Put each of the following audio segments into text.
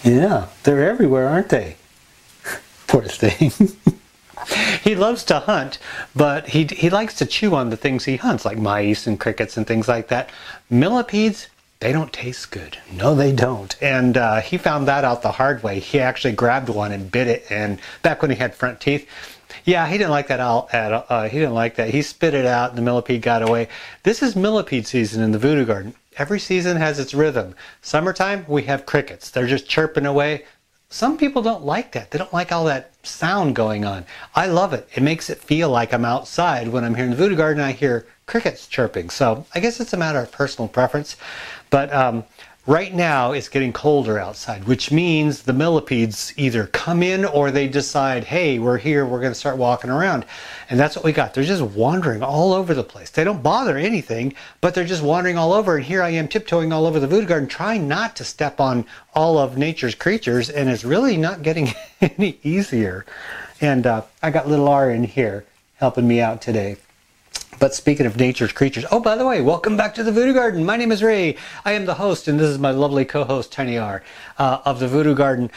Yeah, they're everywhere, aren't they? Poor thing. He loves to hunt, but he likes to chew on the things he hunts, like mice and crickets and things like that. Millipedes, they don't taste good. No, they don't. And he found that out the hard way. He actually grabbed one and bit it, and back when he had front teeth. Yeah, he didn't like that he didn't like that. He spit it out and the millipede got away. This is millipede season in the Voodoo Garden. Every season has its rhythm. Summertime, we have crickets. They're just chirping away. Some people don't like that. They don't like all that sound going on. I love it. It makes it feel like I'm outside. When I'm here in the Voodoo Garden, I hear crickets chirping. So I guess it's a matter of personal preference. But right now it's getting colder outside, which means the millipedes either come in or they decide, hey, we're here, we're going to start walking around. And that's what we got. They're just wandering all over the place. They don't bother anything, but they're just wandering all over. And here I am tiptoeing all over the Voodoo Garden, trying not to step on all of nature's creatures, and it's really not getting any easier. And I got little R in here helping me out today. But speaking of nature's creatures, oh, by the way, welcome back to the Voodoo Garden. My name is Ray. I am the host, and this is my lovely co-host, Tiny R, of the Voodoo Garden.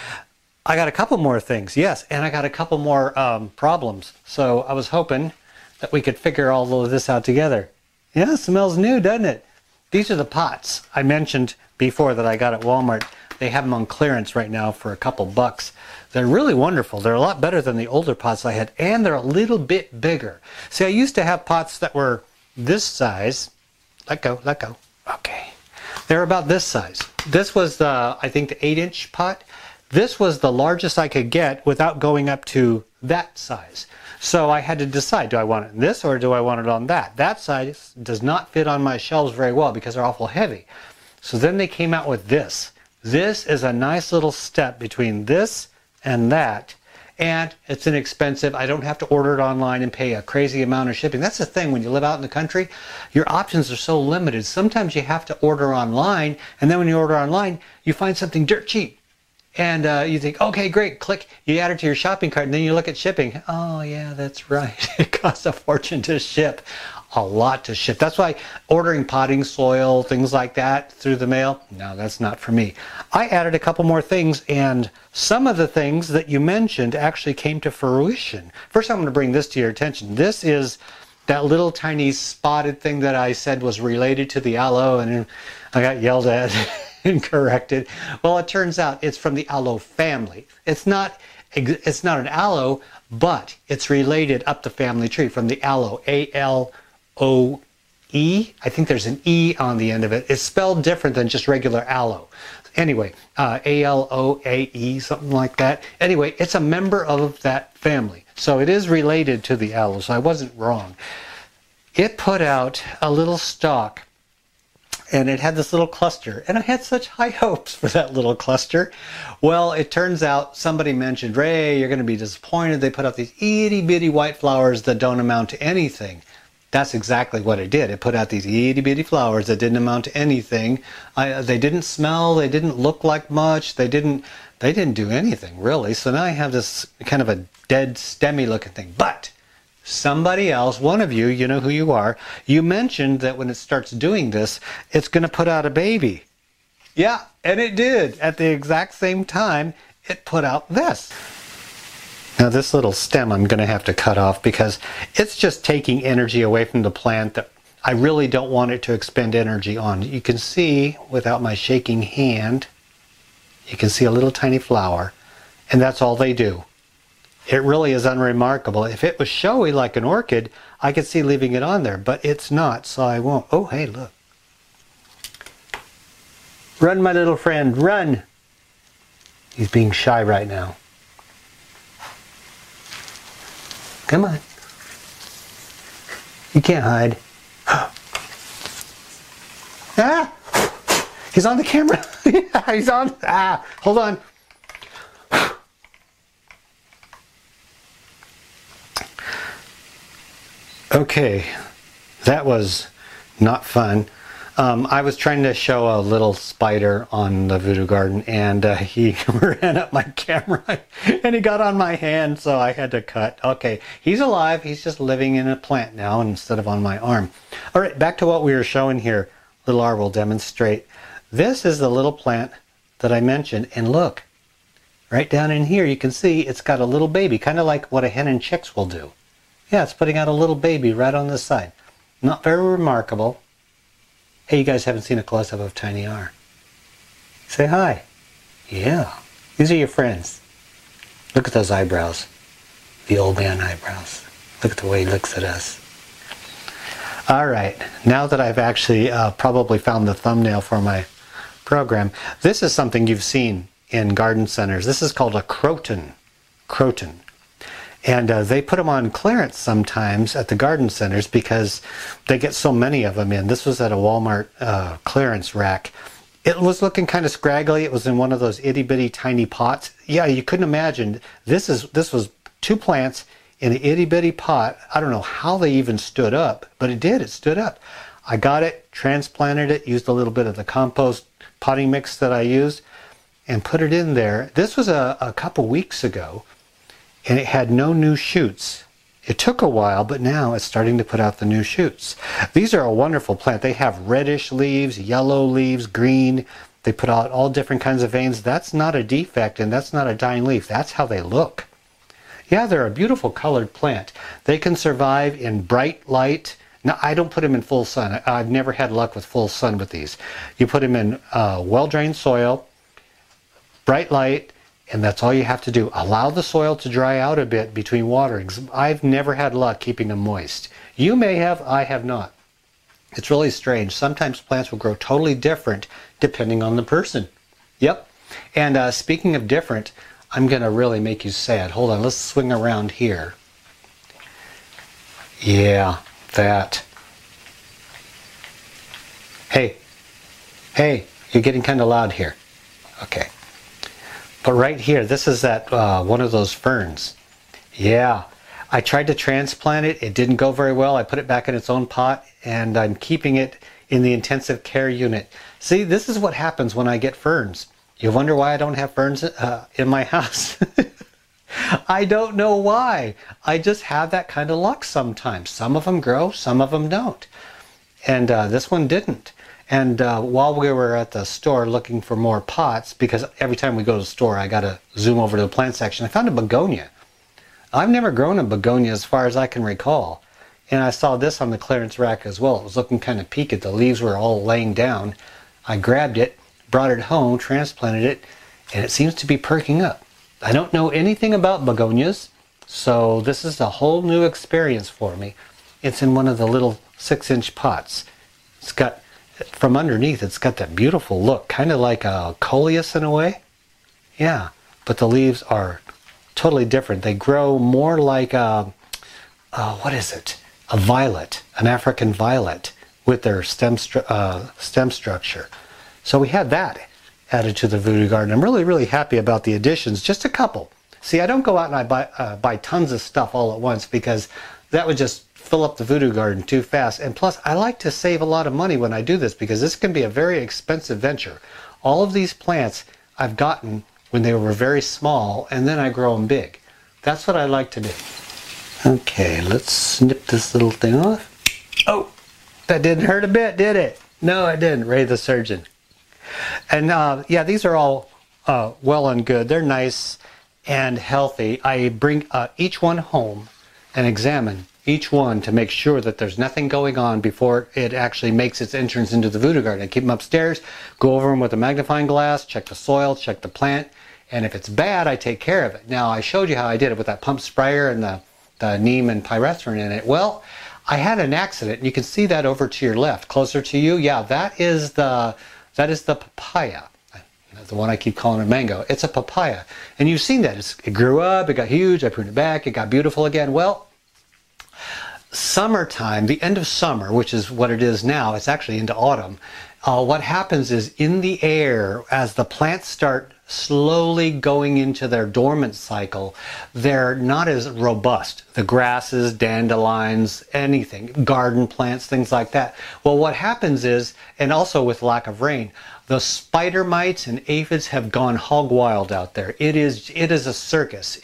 I got a couple more things, yes, and I got a couple more problems. So I was hoping that we could figure all of this out together. Yeah, it smells new, doesn't it? These are the pots I mentioned before that I got at Walmart. They have them on clearance right now for a couple bucks. They're really wonderful. They're a lot better than the older pots I had, and they're a little bit bigger. See, I used to have pots that were this size. Let go, let go. Okay. They're about this size. This was the, I think, the 8-inch pot. This was the largest I could get without going up to that size. So I had to decide, do I want it in this or do I want it on that? That size does not fit on my shelves very well because they're awful heavy. So then they came out with this. This is a nice little step between this and that, and it's inexpensive. I don't have to order it online and pay a crazy amount of shipping. That's the thing, when you live out in the country, your options are so limited. Sometimes you have to order online, and then when you order online, you find something dirt cheap. And you think, okay, great, click, you add it to your shopping cart, and then you look at shipping. Oh yeah, that's right. It costs a fortune to ship. A lot to ship. That's why ordering potting soil, things like that through the mail, no, that's not for me. I added a couple more things, and some of the things that you mentioned actually came to fruition. First, I'm going to bring this to your attention. This is that little tiny spotted thing that I said was related to the aloe, and I got yelled at and corrected. Well, it turns out it's from the aloe family. It's not an aloe, but it's related up the family tree from the aloe, A-L-O-E. I think there's an E on the end of it. It's spelled different than just regular aloe. Anyway, A-L-O-A-E, something like that. Anyway, it's a member of that family. So it is related to the aloe, so I wasn't wrong. It put out a little stalk, and it had this little cluster, and I had such high hopes for that little cluster. Well, it turns out somebody mentioned, Ray, you're going to be disappointed. They put out these itty-bitty white flowers that don't amount to anything. That's exactly what it did. It put out these itty-bitty flowers that didn't amount to anything. They didn't smell. They didn't look like much. They didn't do anything, really. So now I have this kind of a dead, stemmy looking thing. But somebody else, one of you, you know who you are, you mentioned that when it starts doing this, it's going to put out a baby. Yeah, and it did. At the exact same time, it put out this. Now this little stem I'm going to have to cut off because it's just taking energy away from the plant that I really don't want it to expend energy on. You can see, without my shaking hand, you can see a little tiny flower, and that's all they do. It really is unremarkable. If it was showy like an orchid, I could see leaving it on there, but it's not, so I won't. Oh, hey, look. Run, my little friend, run. He's being shy right now. Come on. You can't hide. Ah! He's on the camera. Yeah, he's on. Ah, hold on. Okay, that was not fun. I was trying to show a little spider on the Voodoo Garden, and he ran up my camera and he got on my hand, so I had to cut. Okay, he's alive. He's just living in a plant now instead of on my arm. All right, back to what we were showing here. Little R will demonstrate. This is the little plant that I mentioned, and look, right down in here, you can see it's got a little baby, kind of like what a hen and chicks will do. Yeah, it's putting out a little baby right on this side. Not very remarkable. Hey, you guys haven't seen a close-up of Tiny R. Say hi. Yeah, these are your friends. Look at those eyebrows. The old man eyebrows. Look at the way he looks at us. All right, now that I've actually probably found the thumbnail for my program, this is something you've seen in garden centers. This is called a croton. Croton. And they put them on clearance sometimes at the garden centers because they get so many of them in. This was at a Walmart clearance rack. It was looking kind of scraggly. It was in one of those itty-bitty tiny pots. Yeah, you couldn't imagine. This was 2 plants in an itty-bitty pot. I don't know how they even stood up, but it did. It stood up. I got it, transplanted it, used a little bit of the compost potting mix that I used, and put it in there. This was a couple weeks ago, and it had no new shoots. It took a while, but now it's starting to put out the new shoots. These are a wonderful plant. They have reddish leaves, yellow leaves, green. They put out all different kinds of veins. That's not a defect, and that's not a dying leaf. That's how they look. Yeah, they're a beautiful colored plant. They can survive in bright light. Now, I don't put them in full sun. I've never had luck with full sun with these. You put them in well-drained soil, bright light, and that's all you have to do. Allow the soil to dry out a bit between waterings. I've never had luck keeping them moist. You may have, I have not. It's really strange. Sometimes plants will grow totally different depending on the person. Yep. And speaking of different, I'm going to really make you sad. Hold on, let's swing around here. Yeah, that. Hey, you're getting kind of loud here. Okay. But right here, this is that one of those ferns. Yeah, I tried to transplant it. It didn't go very well. I put it back in its own pot, and I'm keeping it in the intensive care unit. See, this is what happens when I get ferns. You wonder why I don't have ferns in my house? I don't know why. I just have that kind of luck sometimes. Some of them grow, some of them don't. And this one didn't. And while we were at the store looking for more pots, because every time we go to the store I got to zoom over to the plant section, I found a begonia. I've never grown a begonia as far as I can recall. And I saw this on the clearance rack as well. It was looking kind of peaked. The leaves were all laying down. I grabbed it, brought it home, transplanted it, and it seems to be perking up. I don't know anything about begonias, so this is a whole new experience for me. It's in one of the little 6-inch pots. It's got, from underneath, it's got that beautiful look, kind of like a coleus in a way. Yeah, but the leaves are totally different. They grow more like what is it? A violet, an African violet, with their stem structure. So we had that added to the Voodoo Garden. I'm really, really happy about the additions. Just a couple. See, I don't go out and I buy tons of stuff all at once because that would just fill up the Voodoo Garden too fast. And plus, I like to save a lot of money when I do this because this can be a very expensive venture. All of these plants I've gotten when they were very small, and then I grow them big. That's what I like to do. Okay, let's snip this little thing off. Oh, that didn't hurt a bit, did it? No, it didn't. Ray the surgeon. And yeah, these are all well and good. They're nice and healthy. I bring each one home and examine each one to make sure that there's nothing going on before it actually makes its entrance into the Voodoo Garden. I keep them upstairs, go over them with a magnifying glass, check the soil, check the plant, and if it's bad, I take care of it. Now, I showed you how I did it with that pump sprayer and the neem and pyrethrin in it. Well, I had an accident, and you can see that over to your left, closer to you. Yeah, that is the papaya. The one I keep calling a mango. It's a papaya. And you've seen that. It grew up, it got huge, I pruned it back, it got beautiful again. Well, summertime, the end of summer, which is what it is now, it's actually into autumn, what happens is in the air, as the plants start slowly going into their dormant cycle, they're not as robust. The grasses, dandelions, anything, garden plants, things like that. Well, what happens is, and also with lack of rain, the spider mites and aphids have gone hog wild out there. It is a circus.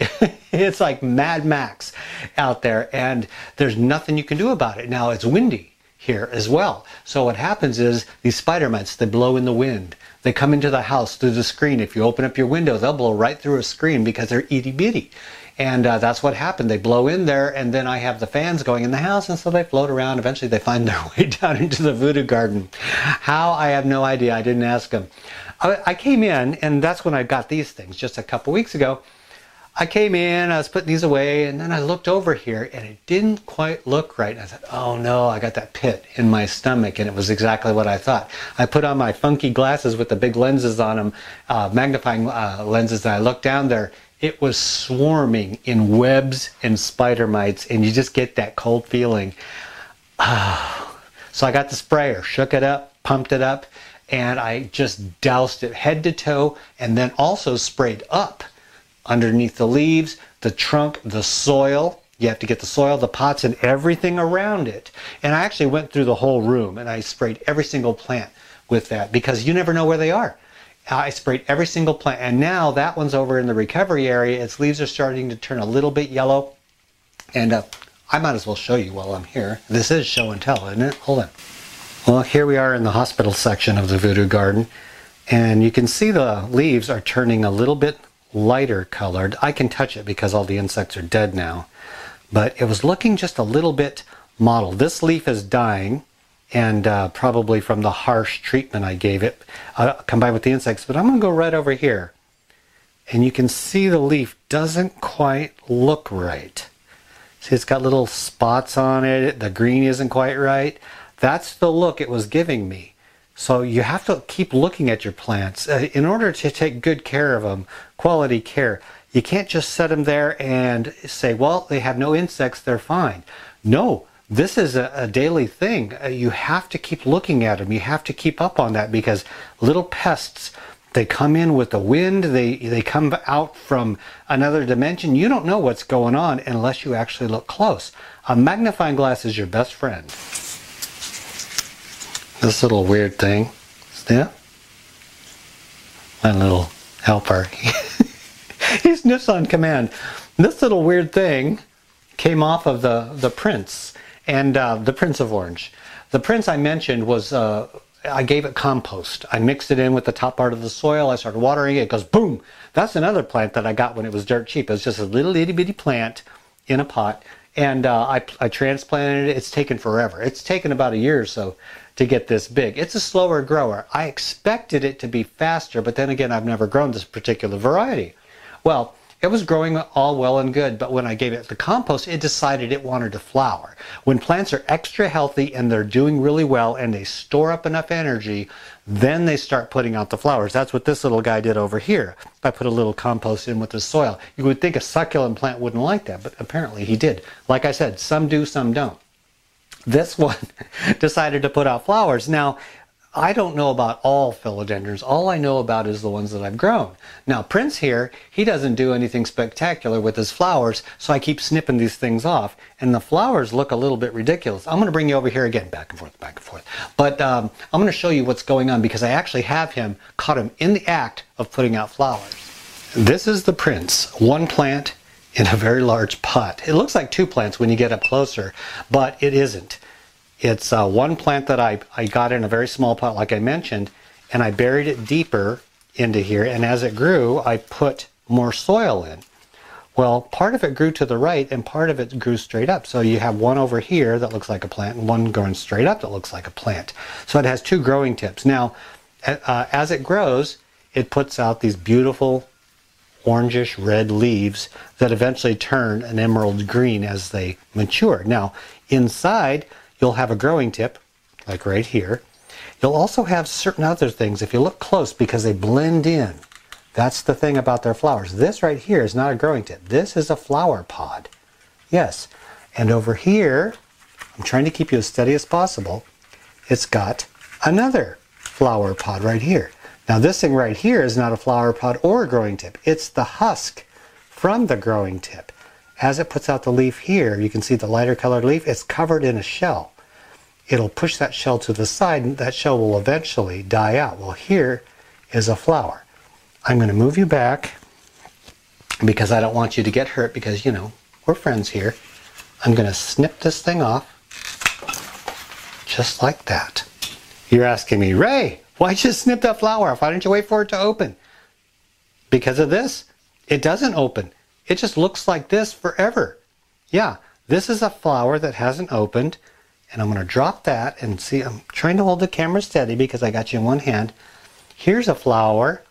It's like Mad Max out there, and there's nothing you can do about it. Now, it's windy here as well. So what happens is these spider mites, they blow in the wind. They come into the house through the screen. If you open up your window, they'll blow right through a screen because they're itty bitty. And that's what happened. They blow in there, and then I have the fans going in the house, and so they float around. Eventually they find their way down into the voodoo garden. How? I have no idea. I didn't ask them. I came in, and that's when I got these things just a couple weeks ago. I came in, I was putting these away, and then I looked over here, and it didn't quite look right. And I thought, oh no, I got that pit in my stomach, and it was exactly what I thought. I put on my funky glasses with the big lenses on them, magnifying lenses, and I looked down there. It was swarming in webs and spider mites, and you just get that cold feeling. So I got the sprayer, shook it up, pumped it up, and I just doused it head to toe, and then also sprayed up underneath the leaves, the trunk, the soil. You have to get the soil, the pots, and everything around it. And I actually went through the whole room, and I sprayed every single plant with that, because you never know where they are. I sprayed every single plant, and now that one's over in the recovery area. Its leaves are starting to turn a little bit yellow, and I might as well show you while I'm here. This is show and tell, isn't it? Hold on. Well, here we are in the hospital section of the Voodoo Garden, and you can see the leaves are turning a little bit lighter colored. I can touch it because all the insects are dead now, but it was looking just a little bit mottled. This leaf is dying, and probably from the harsh treatment I gave it combined with the insects. But I'm going to go right over here, and you can see the leaf doesn't quite look right. See, it's got little spots on it. The green isn't quite right. That's the look it was giving me. So you have to keep looking at your plants. In order to take good care of them, quality care, you can't just set them there and say, well, they have no insects, they're fine. No, this is a daily thing. You have to keep looking at them. You have to keep up on that, because little pests, they come in with the wind, they come out from another dimension. You don't know what's going on unless you actually look close. A magnifying glass is your best friend. This little weird thing, yeah, my little helper, he sniffs on command. This little weird thing came off of the Prince, and the Prince of Orange. The Prince I mentioned was, I gave it compost. I mixed it in with the top part of the soil. I started watering it. It goes boom. That's another plant that I got when it was dirt cheap. It was just a little itty bitty plant in a pot, and I transplanted it. It's taken forever. It's taken about a year or so to get this big. It's a slower grower. I expected it to be faster, but then again, I've never grown this particular variety. Well, it was growing all well and good, but when I gave it the compost, it decided it wanted to flower. When plants are extra healthy and they're doing really well and they store up enough energy, then they start putting out the flowers. That's what this little guy did over here. I put a little compost in with the soil. You would think a succulent plant wouldn't like that, but apparently he did. Like I said, some do, some don't. This one decided to put out flowers. Now, I don't know about all philodendrons. All I know about is the ones that I've grown. Now, Prince here, he doesn't do anything spectacular with his flowers, so I keep snipping these things off, and the flowers look a little bit ridiculous. I'm going to bring you over here again, back and forth, back and forth. But I'm going to show you what's going on, because I actually have caught him in the act of putting out flowers. This is the Prince, one plant in a very large pot. It looks like two plants when you get up closer, but it isn't. It's one plant that I got in a very small pot, like I mentioned, and I buried it deeper into here, and as it grew, I put more soil in. Well, part of it grew to the right, and part of it grew straight up. So you have one over here that looks like a plant, and one going straight up that looks like a plant. So it has two growing tips. Now, as it grows, it puts out these beautiful orangish red leaves that eventually turn an emerald green as they mature. Now, inside, you'll have a growing tip, like right here. You'll also have certain other things, if you look close, because they blend in. That's the thing about their flowers. This right here is not a growing tip. This is a flower pod. Yes. And over here, I'm trying to keep you as steady as possible, it's got another flower pod right here. Now this thing right here is not a flower pod or a growing tip. It's the husk from the growing tip. As it puts out the leaf here, you can see the lighter colored leaf, it's covered in a shell. It'll push that shell to the side, and that shell will eventually die out. Well, here is a flower. I'm going to move you back because I don't want you to get hurt, because, you know, we're friends here. I'm going to snip this thing off just like that. You're asking me, Ray, why'd you snip that flower off? Why didn't you wait for it to open? Because of this, it doesn't open. It just looks like this forever. Yeah, this is a flower that hasn't opened, and I'm going to drop that and see, I'm trying to hold the camera steady because I got you in one hand. Here's a flower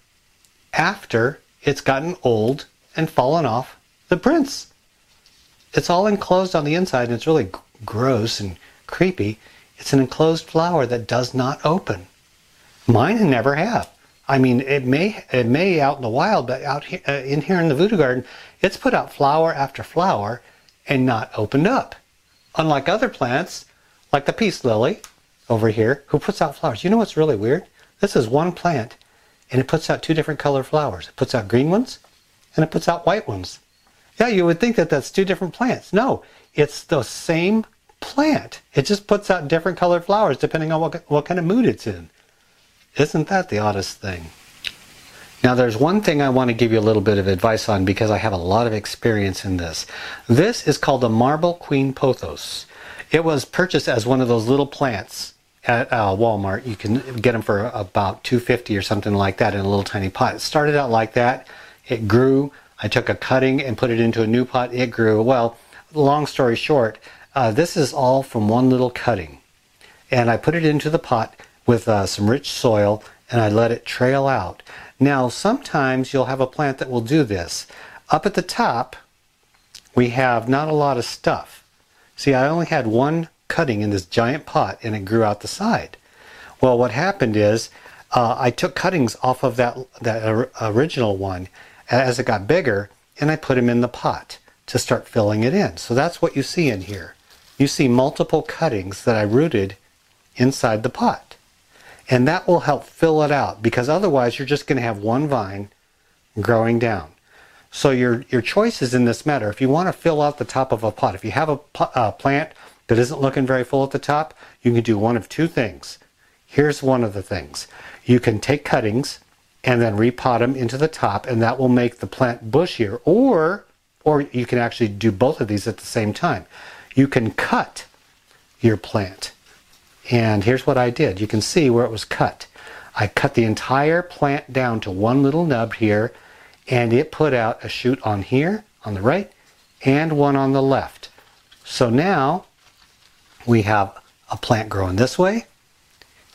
after it's gotten old and fallen off the prints. It's all enclosed on the inside, and it's really gross and creepy. It's an enclosed flower that does not open. Mine never have. I mean, it may out in the wild, but out here, in here in the voodoo garden, it's put out flower after flower and not opened up. Unlike other plants, like the peace lily over here, who puts out flowers. You know what's really weird? This is one plant, and it puts out two different color flowers. It puts out green ones, and it puts out white ones. Yeah, you would think that that's two different plants. No, it's the same plant. It just puts out different colored flowers depending on what kind of mood it's in. Isn't that the oddest thing? Now there's one thing I want to give you a little bit of advice on because I have a lot of experience in this. This is called the Marble Queen Pothos. It was purchased as one of those little plants at Walmart. You can get them for about $2.50 or something like that in a little tiny pot. It started out like that. It grew. I took a cutting and put it into a new pot. It grew. Well, long story short, this is all from one little cutting. And I put it into the pot with some rich soil, and I let it trail out. Now, sometimes you'll have a plant that will do this. Up at the top, we have not a lot of stuff. See, I only had one cutting in this giant pot, and it grew out the side. Well, what happened is I took cuttings off of that original one as it got bigger, and I put them in the pot to start filling it in. So that's what you see in here. You see multiple cuttings that I rooted inside the pot. And that will help fill it out, because otherwise you're just going to have one vine growing down. So your choices in this matter. If you want to fill out the top of a pot, if you have a plant that isn't looking very full at the top, you can do one of two things. Here's one of the things. You can take cuttings and then repot them into the top, and that will make the plant bushier. Or you can actually do both of these at the same time. You can cut your plant. And here's what I did. You can see where it was cut. I cut the entire plant down to one little nub here, and it put out a shoot on here, on the right, and one on the left. So now we have a plant growing this way.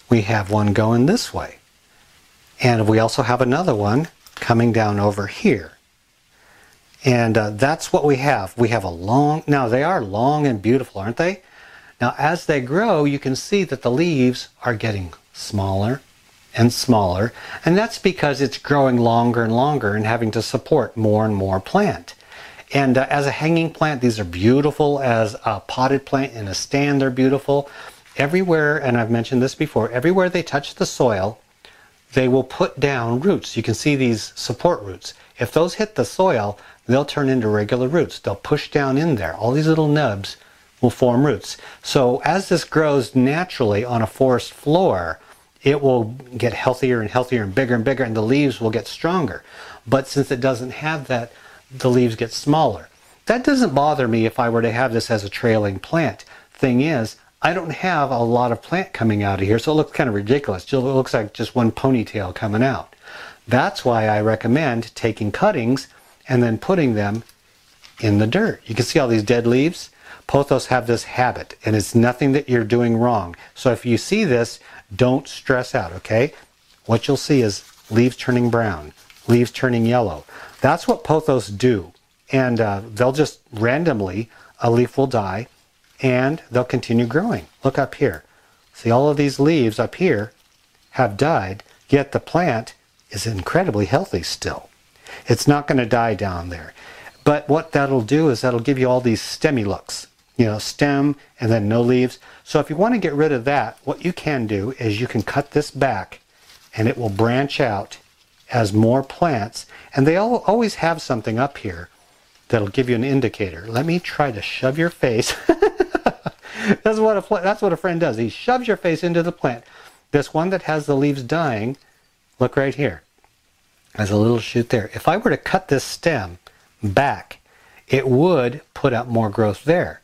We have one going this way. And we also have another one coming down over here. And that's what we have. We have a long, now they are long and beautiful, aren't they? Now as they grow, you can see that the leaves are getting smaller and smaller, and that's because it's growing longer and longer and having to support more and more plant. And as a hanging plant, these are beautiful. As a potted plant in a stand, they're beautiful. Everywhere, and I've mentioned this before, everywhere they touch the soil, they will put down roots. You can see these support roots. If those hit the soil, they'll turn into regular roots. They'll push down in there. All these little nubs will form roots. So as this grows naturally on a forest floor, it will get healthier and healthier and bigger, and the leaves will get stronger. But since it doesn't have that, the leaves get smaller. That doesn't bother me if I were to have this as a trailing plant. Thing is, I don't have a lot of plant coming out of here, so it looks kind of ridiculous. It looks like just one ponytail coming out. That's why I recommend taking cuttings and then putting them in the dirt. You can see all these dead leaves. Pothos have this habit, and it's nothing that you're doing wrong. So if you see this, don't stress out, okay? What you'll see is leaves turning brown, leaves turning yellow. That's what pothos do. And they'll just randomly, a leaf will die, and they'll continue growing. Look up here. See, all of these leaves up here have died, yet the plant is incredibly healthy still. It's not going to die down there. But what that'll do is that'll give you all these stemmy looks. You know, stem and then no leaves. So if you want to get rid of that, what you can do is you can cut this back and it will branch out as more plants. And they always have something up here that'll give you an indicator. Let me try to shove your face. That's what a friend does. He shoves your face into the plant. This one that has the leaves dying, look right here. There's a little shoot there. If I were to cut this stem back, it would put out more growth there.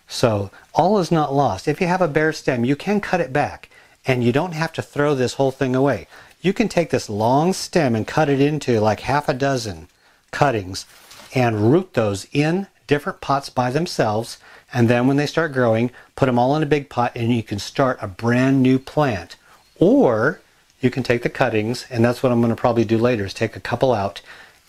So all is not lost. If you have a bare stem, you can cut it back, and you don't have to throw this whole thing away. You can take this long stem and cut it into like half a dozen cuttings and root those in different pots by themselves, and then when they start growing, put them all in a big pot and you can start a brand new plant. Or you can take the cuttings, and that's what I'm going to probably do later, is take a couple out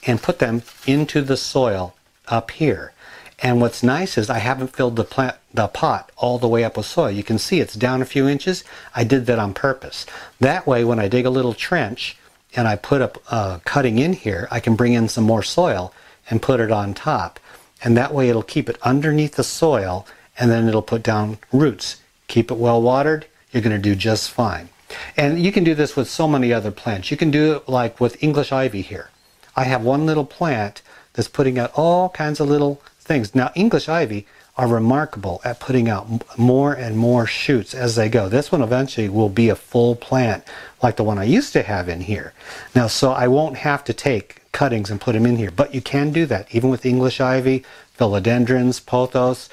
and put them into the soil up here. And what's nice is I haven't filled the pot all the way up with soil. You can see it's down a few inches. I did that on purpose. That way when I dig a little trench and I put a cutting in here, I can bring in some more soil and put it on top. And that way it'll keep it underneath the soil, and then it'll put down roots. Keep it well watered, you're going to do just fine. And you can do this with so many other plants. You can do it like with English ivy here. I have one little plant that's putting out all kinds of little things. Now English ivy are remarkable at putting out more and more shoots as they go. This one eventually will be a full plant like the one I used to have in here. Now, so I won't have to take cuttings and put them in here, but you can do that even with English ivy, philodendrons, pothos,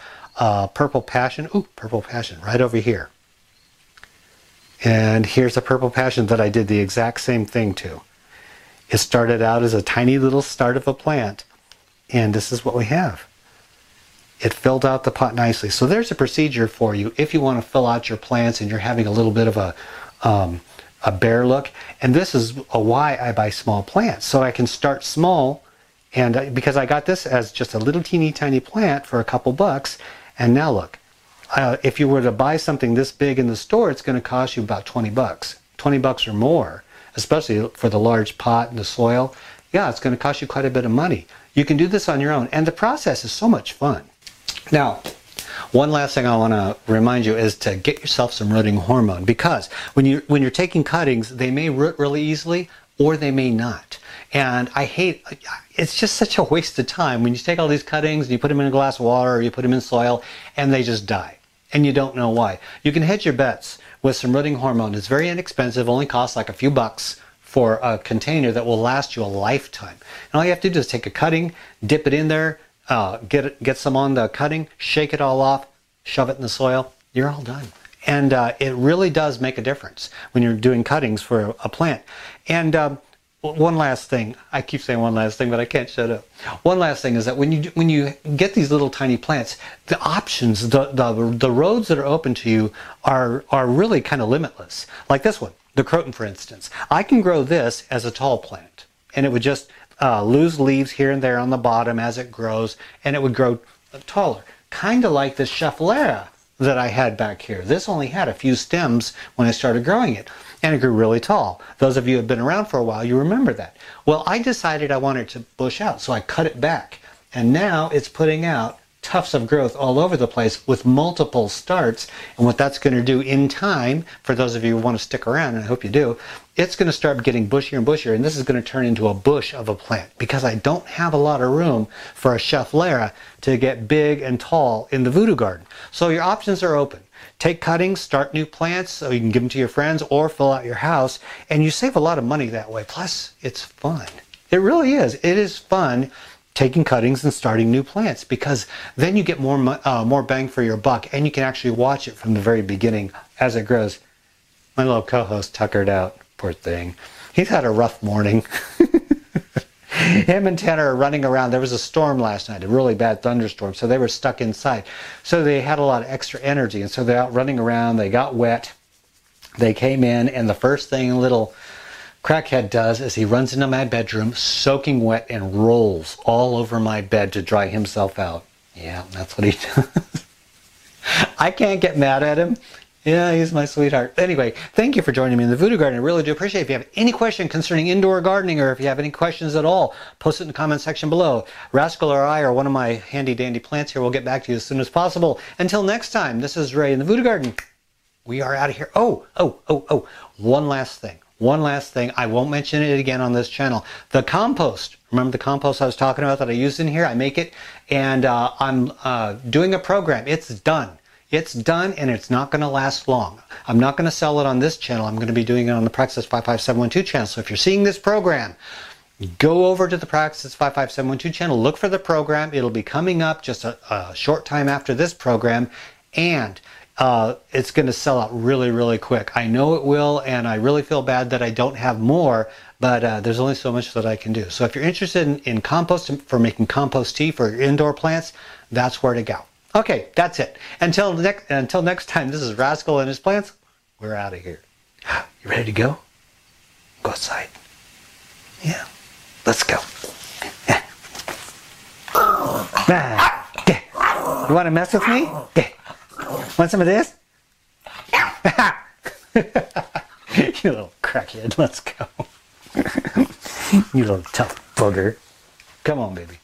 purple passion. Ooh, purple passion right over here. And here's a purple passion that I did the exact same thing to. It started out as a tiny little start of a plant, and this is what we have. It filled out the pot nicely. So there's a procedure for you if you want to fill out your plants and you're having a little bit of a bare look. And this is why I buy small plants, so I can start small. And because I got this as just a little teeny tiny plant for a couple bucks, and now look, if you were to buy something this big in the store, it's going to cost you about 20 bucks, 20 bucks or more, especially for the large pot and the soil. Yeah, it's going to cost you quite a bit of money. You can do this on your own, and the process is so much fun. Now, one last thing I want to remind you is to get yourself some rooting hormone, because when you're taking cuttings, they may root really easily or they may not. And I hate, it's just such a waste of time when you take all these cuttings and you put them in a glass of water or you put them in soil and they just die and you don't know why. You can hedge your bets with some rooting hormone. It's very inexpensive, only costs like a few bucks for a container that will last you a lifetime. And all you have to do is take a cutting, dip it in there, get some on the cutting, shake it all off, shove it in the soil, you're all done. And it really does make a difference when you're doing cuttings for a plant. And one last thing, I keep saying one last thing, but I can't shut up. One last thing is that when you get these little tiny plants, the options, the roads that are open to you are really kind of limitless. Like this one, the croton, for instance. I can grow this as a tall plant, and it would just lose leaves here and there on the bottom as it grows, and it would grow taller. Kind of like the schefflera that I had back here. This only had a few stems when I started growing it, and it grew really tall. Those of you who have been around for a while, you remember that. Well, I decided I wanted to bush out, so I cut it back, and now it's putting out tufts of growth all over the place with multiple starts. And what that's going to do in time, for those of you who want to stick around, and I hope you do, it's going to start getting bushier and bushier, and this is going to turn into a bush of a plant, because I don't have a lot of room for a schefflera to get big and tall in the voodoo garden. So your options are open. Take cuttings, start new plants so you can give them to your friends or fill out your house, and you save a lot of money that way. Plus, it's fun. It really is. It is fun taking cuttings and starting new plants, because then you get more bang for your buck, and you can actually watch it from the very beginning as it grows. My little co-host tuckered out, poor thing. He's had a rough morning. Him and Tanner are running around. There was a storm last night, a really bad thunderstorm, so they were stuck inside. So they had a lot of extra energy, and so they're out running around. They got wet. They came in, and the first thing little crackhead does is he runs into my bedroom, soaking wet, and rolls all over my bed to dry himself out. Yeah, that's what he does. I can't get mad at him. Yeah, he's my sweetheart. Anyway, thank you for joining me in the Voodoo Garden. I really do appreciate it. If you have any question concerning indoor gardening, or if you have any questions at all, post it in the comment section below. Rascal or I, or one of my handy dandy plants here, will get back to you as soon as possible. Until next time, this is Ray in the Voodoo Garden. We are out of here. Oh, one last thing. One last thing. I won't mention it again on this channel. The compost. Remember the compost I was talking about that I used in here? I make it, and I'm doing a program. It's done. It's done, and it's not going to last long. I'm not going to sell it on this channel. I'm going to be doing it on the Praxis 55712 channel. So if you're seeing this program, go over to the Practice 55712 channel, look for the program. It'll be coming up just a short time after this program, and it's going to sell out really, really quick. I know it will, and I really feel bad that I don't have more, but there's only so much that I can do. So if you're interested in compost for making compost tea for your indoor plants, that's where to go. Okay, that's it. Until next time, this is Rascal and his plants. We're out of here. You ready to go? Go outside. Yeah. Let's go. You want to mess with me? Want some of this? You little crackhead. Let's go. You little tough bugger. Come on, baby.